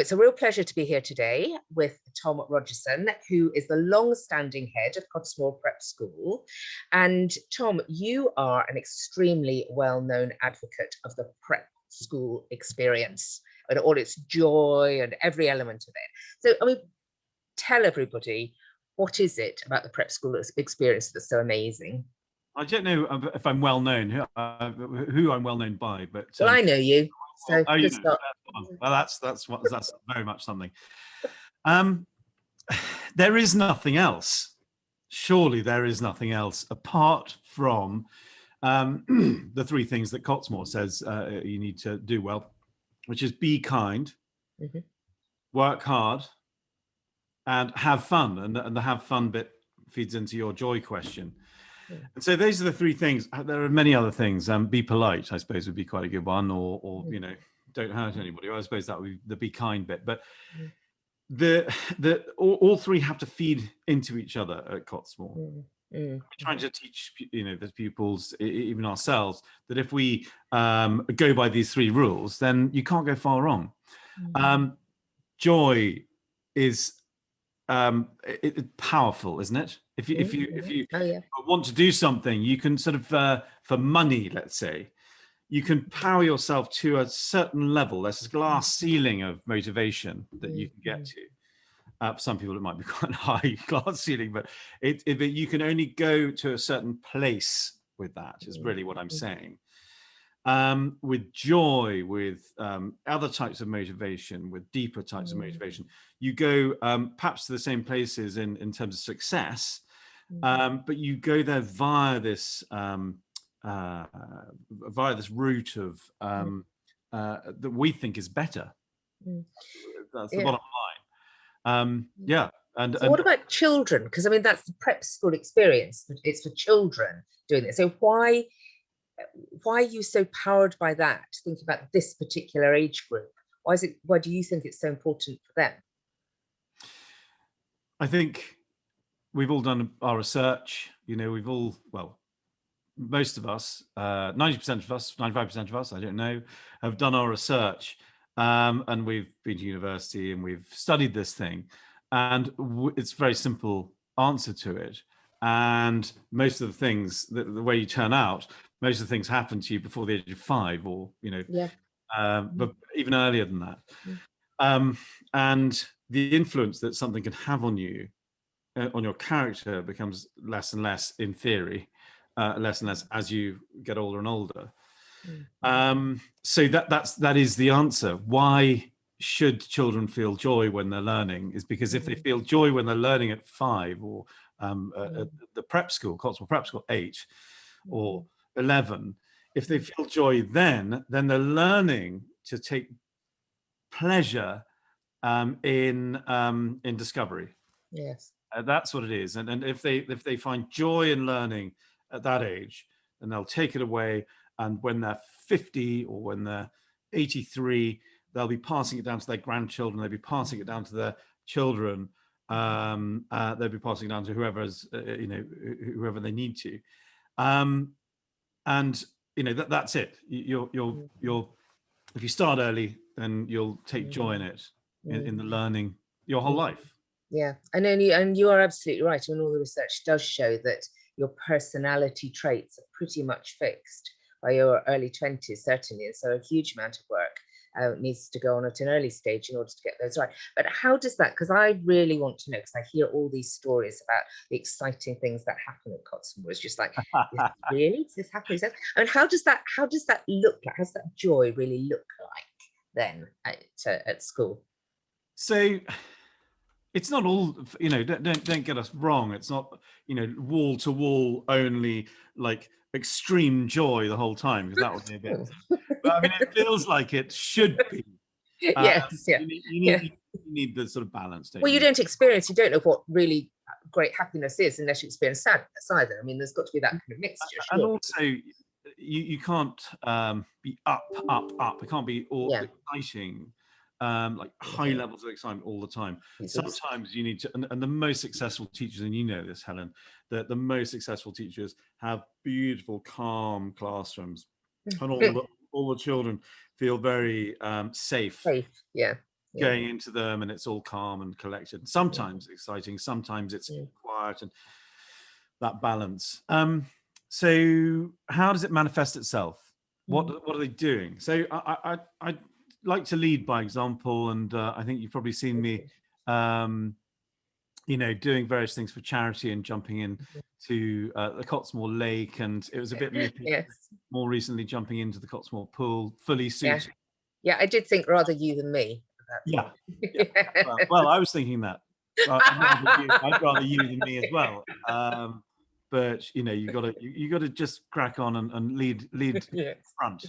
it's a real pleasure to be here today with Tom Rogerson, who is the long-standing head of Cottesmore Prep School. And Tom, you are an extremely well-known advocate of the prep school experience and all its joy and every element of it. So, I mean, tell everybody, what is it about the prep school experience that's so amazing? I don't know if I'm well known, who I'm well known by, but well, I know you. So well, that's very much something. There is nothing else. Surely there is nothing else apart from the three things that Cottesmore says you need to do well, which is be kind, work hard, and have fun. And the have fun bit feeds into your joy question. And so those are the three things. There are many other things. Be polite, I suppose, would be quite a good one, or you know, don't hurt anybody. I suppose that would be the be kind bit. But all three have to feed into each other at Cottesmore. We're trying to teach, you know, the pupils, even ourselves, that if we go by these three rules, then you can't go far wrong. Joy is powerful, isn't it? If you want to do something, you can sort of for money, let's say, you can power yourself to a certain level. There's a glass ceiling of motivation that you can get to. For some people, it might be quite a high glass ceiling, but you can only go to a certain place with that. Is really what I'm saying. With joy, with other types of motivation, with deeper types of motivation, you go perhaps to the same places in terms of success, but you go there via this route of that we think is better. That's the bottom line. And what about children? Because I mean, that's the prep school experience. It's for children doing it. So why are you so powered by that? Think about this particular age group. Why do you think it's so important for them? I think we've all done our research. You know, most of us, 90% of us, 95% of us, I don't know, have done our research, and we've been to university and we've studied this thing, and it's a very simple answer to it. And most of the things, the way you turn out, most of the things happen to you before the age of 5, or but even earlier than that. And the influence that something can have on you, on your character, becomes less and less, in theory, less and less as you get older and older. So that is the answer. Why should children feel joy when they're learning? Is because if they feel joy when they're learning at 5, or at the prep school, Cottesmore Prep School, 8 or 11, if they feel joy then they're learning to take pleasure in discovery. Yes. That's what it is. And if they find joy in learning at that age, then they'll take it away. And when they're 50 or when they're 83, they'll be passing it down to their grandchildren. They'll be passing it down to their children. They'll be passing it down to whoever they need to. And you know, that's it. You're if you start early, then you'll take joy in it, in the learning, your whole life. Yeah, and you are absolutely right. I mean, all the research does show that your personality traits are pretty much fixed by your early 20s, certainly. And so a huge amount of work needs to go on at an early stage in order to get those right. But how does that, because I really want to know, because I hear all these stories about the exciting things that happen at Cottesmore. It's just like, really? Does this happen? I mean, how does that look like? How does that joy really look like then at school? So it's not all, you know, don't get us wrong. It's not, you know, wall to wall only, like extreme joy the whole time, because that would be a bit. But I mean, it feels like it should be. Yes, yeah. You need the sort of balance. Well, you don't know what really great happiness is unless you experience sadness either. I mean, there's got to be that kind of mixture. And also, you can't be up. It can't be all exciting. Like high levels of excitement all the time. Sometimes you need to, and the most successful teachers, and you know this, Helen, that the most successful teachers have beautiful, calm classrooms, and all the children feel very safe. Yeah. going into them, and it's all calm and collected. Sometimes exciting, sometimes it's quiet, and that balance. So how does it manifest itself? What are they doing? So I like to lead by example, and I think you've probably seen me, doing various things for charity and jumping in to the Cottesmore Lake, and it was a bit nippy. Yes. More recently, jumping into the Cottesmore pool, fully suited. Yeah, I did think rather you than me. Yeah. Well, I was thinking that. I'd rather you than me as well. But you got to just crack on and lead front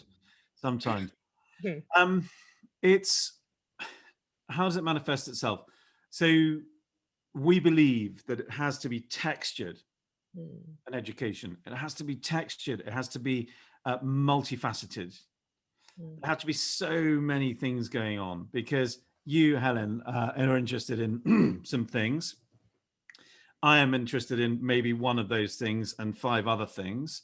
sometimes. It's how does it manifest itself? So we believe that it has to be textured, an education. It has to be textured. It has to be multifaceted. There have to be so many things going on, because you, Helen, are interested in some things. I am interested in maybe one of those things and 5 other things.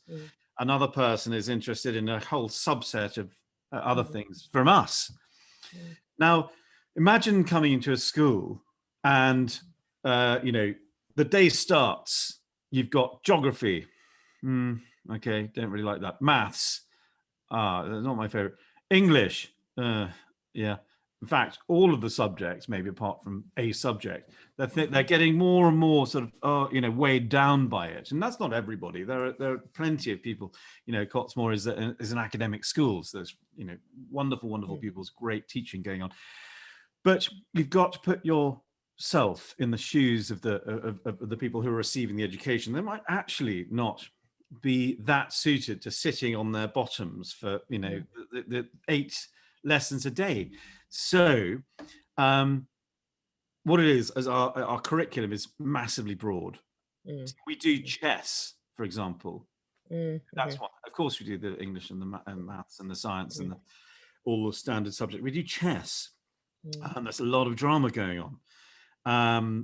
Another person is interested in a whole subset of other things from us. Now, imagine coming into a school and, the day starts. You've got geography. Okay, don't really like that. Maths. That's not my favorite. English. Yeah. In fact, all of the subjects, maybe apart from a subject, they're getting more and more sort of, weighed down by it. And that's not everybody. There are plenty of people. Cottesmore is an academic school. So there's, wonderful people's great teaching going on. But you've got to put yourself in the shoes of the people who are receiving the education. They might actually not be that suited to sitting on their bottoms for the 8 lessons a day. So what it is our curriculum is massively broad. We do chess, for example. That's one. Of course we do the English and the maths and the science and all the standard subjects. We do chess, and there's a lot of drama going on.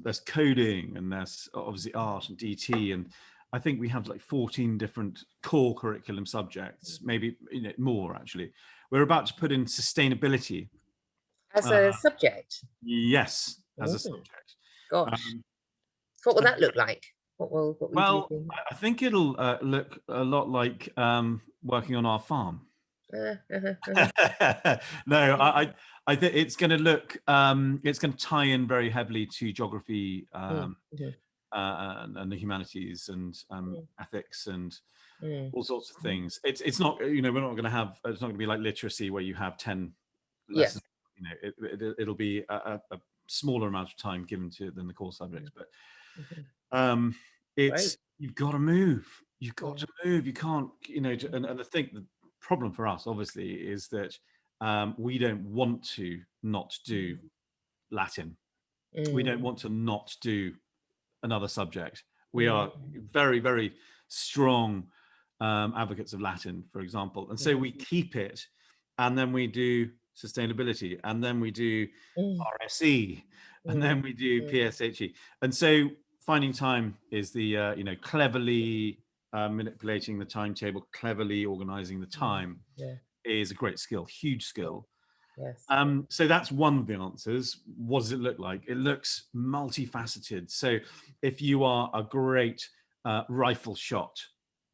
There's coding, and there's obviously art and DT, and I think we have like 14 different core curriculum subjects, maybe more actually. We're about to put in sustainability as a subject. Yes, as a subject. Gosh, what will that look like? What will you do? I think it'll look a lot like working on our farm. No, I think it's going to look. It's going to tie in very heavily to geography and the humanities and ethics and all sorts of things. It's not. We're not going to have. It's not going to be like literacy where you have 10 lessons. It'll be a smaller amount of time given to than the core subjects, but you've got to move. You've got to move. You can't. And I think the problem for us, obviously, is that we don't want to not do Latin. We don't want to not do another subject. We are very, very strong advocates of Latin, for example, and so we keep it, and then we do sustainability, and then we do RSE, and then we do PSHE, and so finding time is the cleverly manipulating the timetable, cleverly organizing the time is a great skill, huge skill. Yes. So that's one of the answers. What does it look like? It looks multifaceted. So if you are a great rifle shot,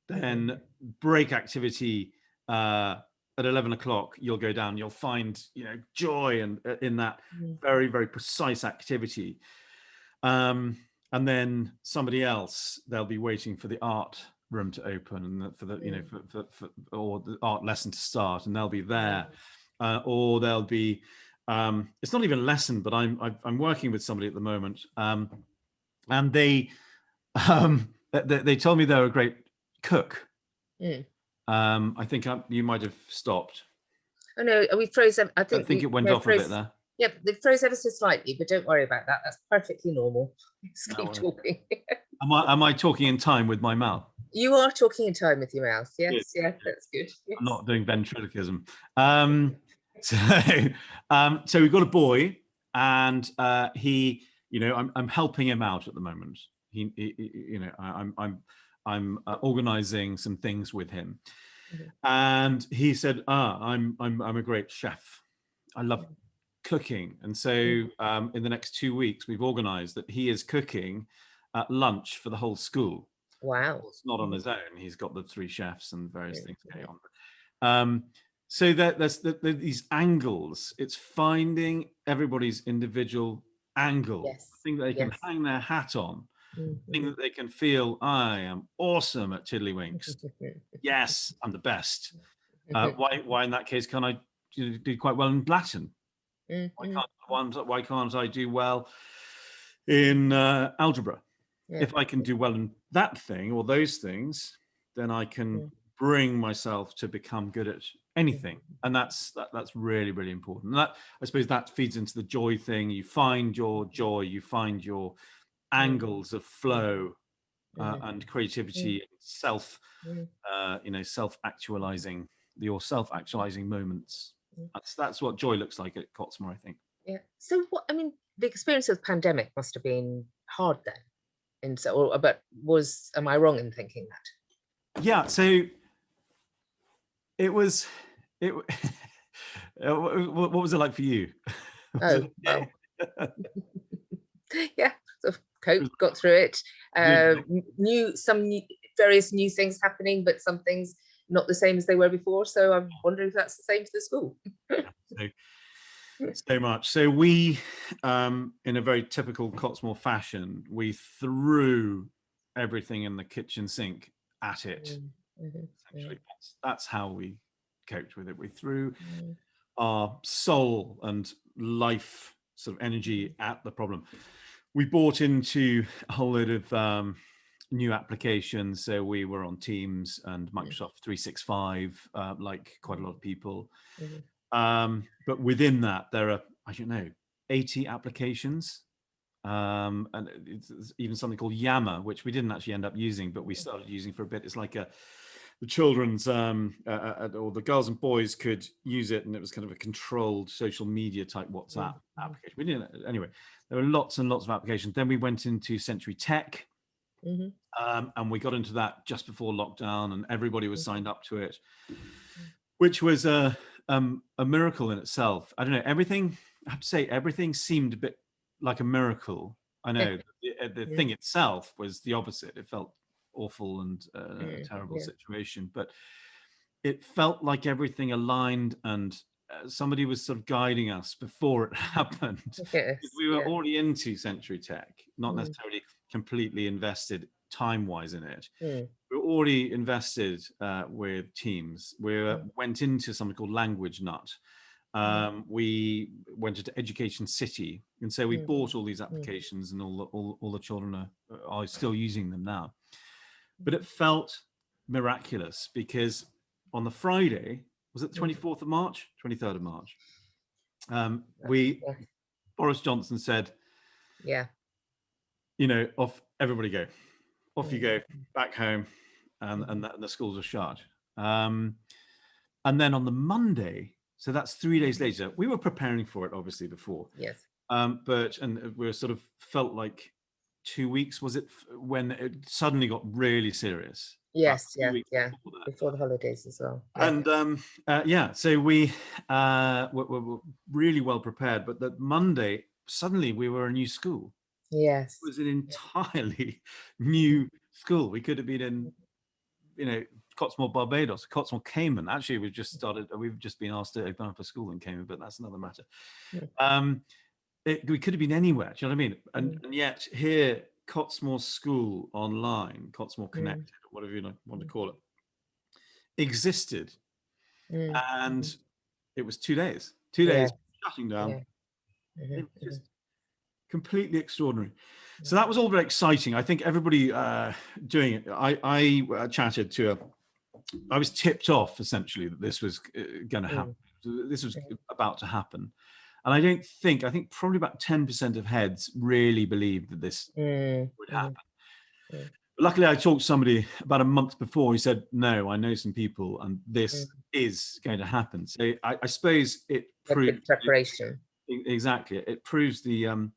then break activity at 11 o'clock, you'll go down, you'll find, joy in that very, very precise activity. And then somebody else, they'll be waiting for the art room to open and for the, or the art lesson to start, and they'll be there. Or there'll be, it's not even a lesson, but I'm working with somebody at the moment, and they told me they're a great cook. I think you might have stopped. Oh no, we froze. I think it went off a bit there. Yep, they froze ever so slightly, but don't worry about that. That's perfectly normal. Just keep talking. Am I talking in time with my mouth? You are talking in time with your mouth. Yes, good. Yeah, that's good. Yes. I'm not doing ventriloquism. So we've got a boy, and he, I'm helping him out at the moment. I'm organizing some things with him, and he said, I'm a great chef. I love cooking. And so in the next 2 weeks, we've organized that he is cooking at lunch for the whole school. Wow. It's not on his own. He's got the 3 chefs and various things going on. So there's these angles. It's finding everybody's individual angle, Yes. the thing that they can hang their hat on, the thing that they can feel, I am awesome at Tiddlywinks. Yes, I'm the best. Why in that case can't I do quite well in Latin? Why can't I do well in algebra? If I can do well in that thing or those things, then I can bring myself to become good at anything. And that's really, really important. And that, I suppose, that feeds into the joy thing. You find your joy, you find your angles of flow and creativity, self-actualizing, your self-actualizing moments. That's what joy looks like at Cottesmore, I think. Yeah. So what, I mean, the experience of the pandemic must have been hard then. And so, but am I wrong in thinking that? Yeah. So it was, what was it like for you? Oh, well, yeah, sort of got through it. Various new things happening, but some things not the same as they were before. So I'm wondering if that's the same for the school. So much. So we, in a very typical Cottesmore fashion, we threw everything in the kitchen sink at it. Essentially, that's how we coped with it. We threw our soul and life sort of energy at the problem. We bought into a whole load of new applications. So we were on Teams and Microsoft 365, like quite a lot of people. But within that, there are, I don't know, 80 applications. And it's even something called Yammer, which we didn't actually end up using, but we started using for a bit. It's like the children's or the girls and boys could use it, and it was kind of a controlled social media type WhatsApp application. We didn't, anyway. There were lots and lots of applications. Then we went into Century Tech, and we got into that just before lockdown, and everybody was signed up to it, which was a miracle in itself. I don't know, everything, I have to say, everything seemed a bit like a miracle. I know the thing itself was the opposite. It felt awful and a terrible situation, but it felt like everything aligned, and somebody was sort of guiding us before it happened. We were already into Century Tech, not necessarily completely invested time-wise in it. We were already invested with Teams. We went into something called Language Nut. We went into Education City, and so we bought all these applications, and all the children are still using them now. But it felt miraculous because on the Friday, was it the 24th of March, 23rd of March? Boris Johnson said, off everybody go, off you go, back home, and the schools are shut. And then on the Monday, so that's 3 days later, we were preparing for it obviously before. Yes. But we sort of felt like 2 weeks, was it, when it suddenly got really serious? Yes, before the holidays as well. And so we were really well prepared. But that Monday, suddenly we were a new school. Yes, it was an entirely new school. We could have been in, Cottesmore, Barbados, Cottesmore, Cayman. Actually, we've just been asked to open up a school in Cayman, but that's another matter. We could have been anywhere. Do you know what I mean? And yet here, Cottesmore School Online, Cottesmore Connected, whatever you want to call it, existed, and it was 2 days. 2 days shutting down. It was just completely extraordinary. So that was all very exciting. I think everybody doing it. I chatted to I was tipped off essentially that this was going to happen. This was about to happen. And I think probably about 10% of heads really believed that this would happen. Luckily, I talked to somebody about a month before who said, no, I know some people and this is going to happen. So I suppose it proves preparation. Exactly. It proves the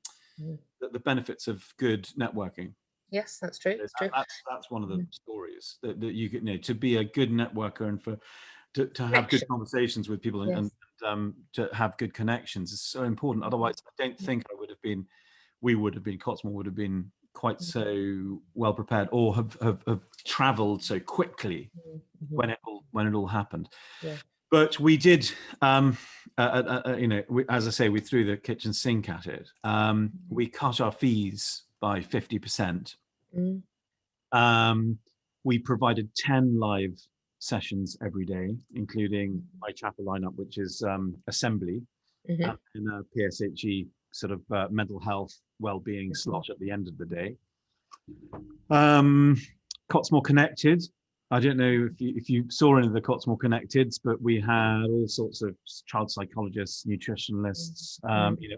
benefits of good networking. Yes, that's true. That's one of the stories that you could to be a good networker and to have good conversations with people and to have good connections is so important. Otherwise, I don't think Cottesmore would have been quite so well prepared, or have travelled so quickly when it all happened. Yeah. But we did, as I say, we threw the kitchen sink at it. We cut our fees by 50%. We provided 10 live sessions every day, including my chapel lineup, which is assembly, and in a PSHE sort of mental health well-being slot at the end of the day. Cottesmore Connected. I don't know if you saw any of the Cottesmore Connecteds, but we had all sorts of child psychologists, nutritionalists.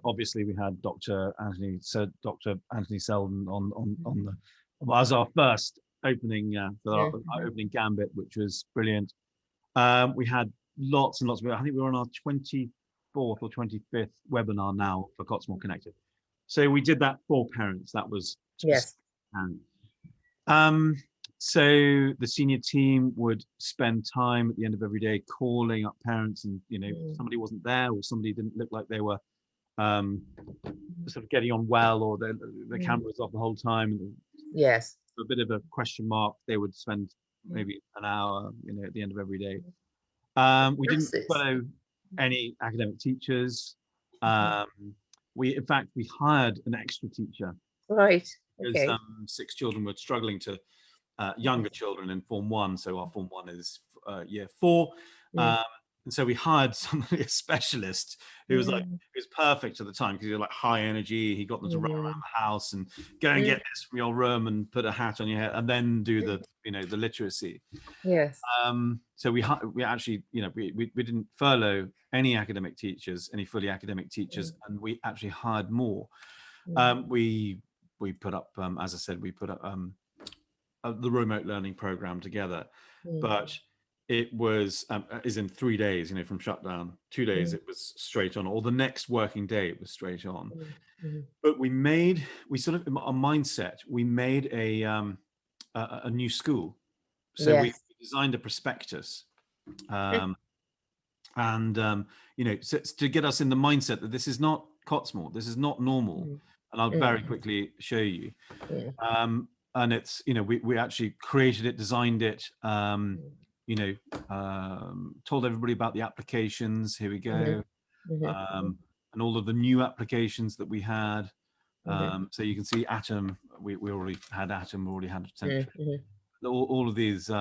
Obviously we had Dr. Anthony Selden on as our first opening our opening gambit, which was brilliant. We had lots and lots of. I think we were on our 24th or 25th webinar now for Cottesmore Connected. So we did that for parents. That was so the senior team would spend time at the end of every day calling up parents, and somebody wasn't there, or somebody didn't look like they were sort of getting on well, or the camera was off the whole time. Yes. A bit of a question mark. They would spend maybe an hour, at the end of every day. We didn't follow any academic teachers. In fact, we hired an extra teacher. Right. Because 6 children were struggling to younger children in Form 1. So our Form 1 is year 4. And so we hired somebody, a specialist, who was perfect at the time, because he was like high energy. He got them to run around the house and go and get this from your room and put a hat on your head and then do the, the literacy. Yes. So we actually, we didn't furlough any academic teachers, any fully academic teachers, and we actually hired more. We put up, as I said, we put up the remote learning program together, but it was is in 3 days, from shutdown. 2 days it was straight on, or the next working day it was straight on. But we sort of, our mindset, we made a new school. So we designed a prospectus, and so to get us in the mindset that this is not Cottesmore, this is not normal. And I'll very quickly show you. And it's, we actually created it, designed it, told everybody about the applications. Here we go. And all of the new applications that we had. So you can see Atom, we already had Atom, we already had Century. All of these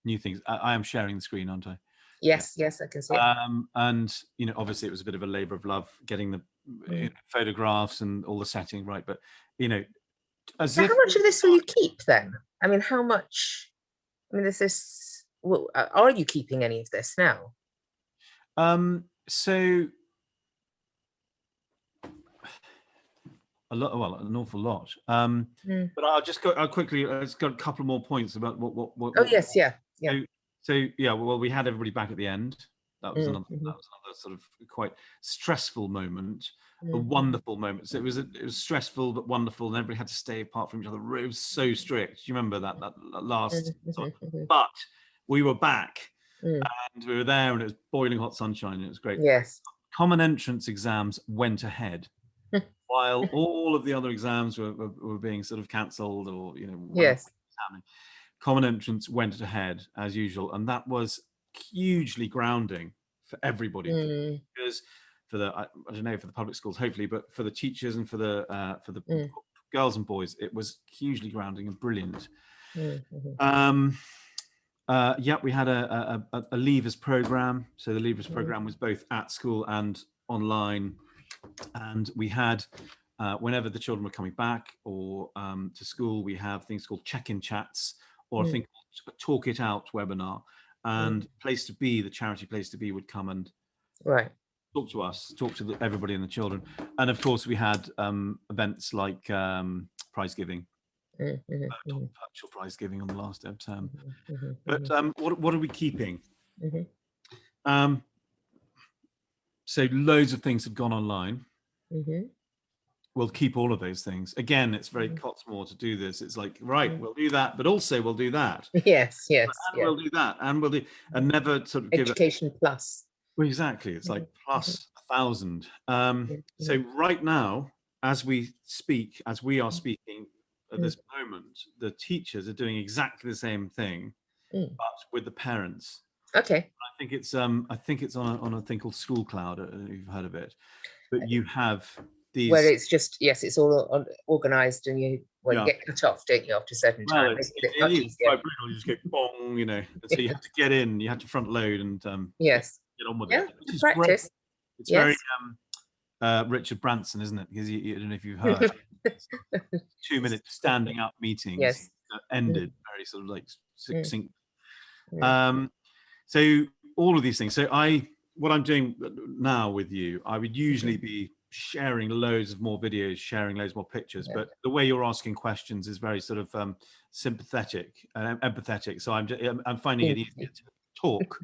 new things. I am sharing the screen, aren't I? Yes, I can see it. And, obviously it was a bit of a labor of love getting the photographs and all the setting right. But, so how much of this will you keep then? I mean, how much? I mean, are you keeping any of this now? So a lot, well, an awful lot. But I'll quickly. I've got a couple more points about what. Oh yes, yeah. So well, we had everybody back at the end. That was another sort of quite stressful moment, a wonderful moment. So it was stressful but wonderful, and everybody had to stay apart from each other. It was so strict. Do you remember that last? But we were back, and we were there, and it was boiling hot sunshine, and it was great. Yes. Common entrance exams went ahead, while all of the other exams were being sort of cancelled, or yes. happening. Common entrance went ahead as usual, and that was hugely grounding for everybody, because for the I don't know, for the public schools hopefully, but for the teachers and for the girls and boys, it was hugely grounding and brilliant. We had a leavers program. So the leavers program was both at school and online, and we had whenever the children were coming back or to school, we have things called check-in chats, or I think Talk It Out webinar, and Place to Be, the charity Place to Be, would come and talk to us, talk to everybody and the children. And of course we had events like prize giving, virtual prize giving on the last term. But what are we keeping? So loads of things have gone online. we'll keep all of those things. Again, it's very Cottesmore to do this. It's like, right, we'll do that, but also we'll do that. Yes, yes, And yeah. we'll do that, and we'll do, and never sort of give it. Education plus. Well, exactly. It's like plus 1,000. So Mhm. right now, as we speak, as we are speaking at this moment, the teachers are doing exactly the same thing, Mm. but with the parents. Okay. I think it's on a thing called School Cloud. I don't know if you've heard of it, but you have Where these. it's just, yes, it's all organized, and you Yeah. get cut off, don't you, after a certain Well, time, making it much it's easier. quite brutal. You just go bong, you know. And so you have to get in, you have to front load and Yes. get on with Yeah, it, which good is great. practice. It's very Yes. Richard Branson, isn't it? Because I don't know if you've heard 2-minute standing up meetings Yes. that ended very sort of like succinct. Mm. So all of these things. So what I'm doing now with you, I would usually be sharing loads of more videos, sharing loads more pictures, Yeah. but the way you're asking questions is very sort of sympathetic and empathetic. So I'm finding it easier to talk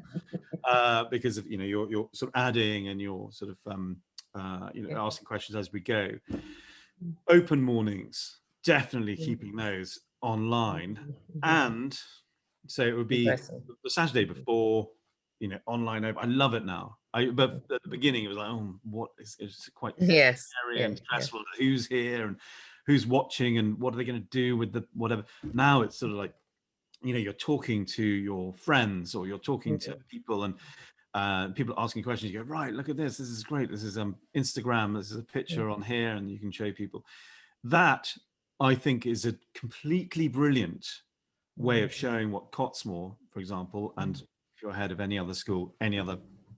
because of, you know, you're sort of adding and you're sort of asking questions as we go. Open mornings, definitely keeping those online, and so it would be Impressive. the Saturday before, you know, online. I love it now. But at the beginning, it was like, oh, what is it's quite Yes. scary Yeah. and Yeah. stressful. Who's here and who's watching and what are they going to do with the whatever? Now it's sort of like, you know, you're talking to your friends or you're talking to people, and people are asking questions. You go, right, look at this. This is great. This is Instagram. This is a picture on here, and you can show people. That, I think, is a completely brilliant way of showing what Cottesmore, for example, and if you're head of any other school, any other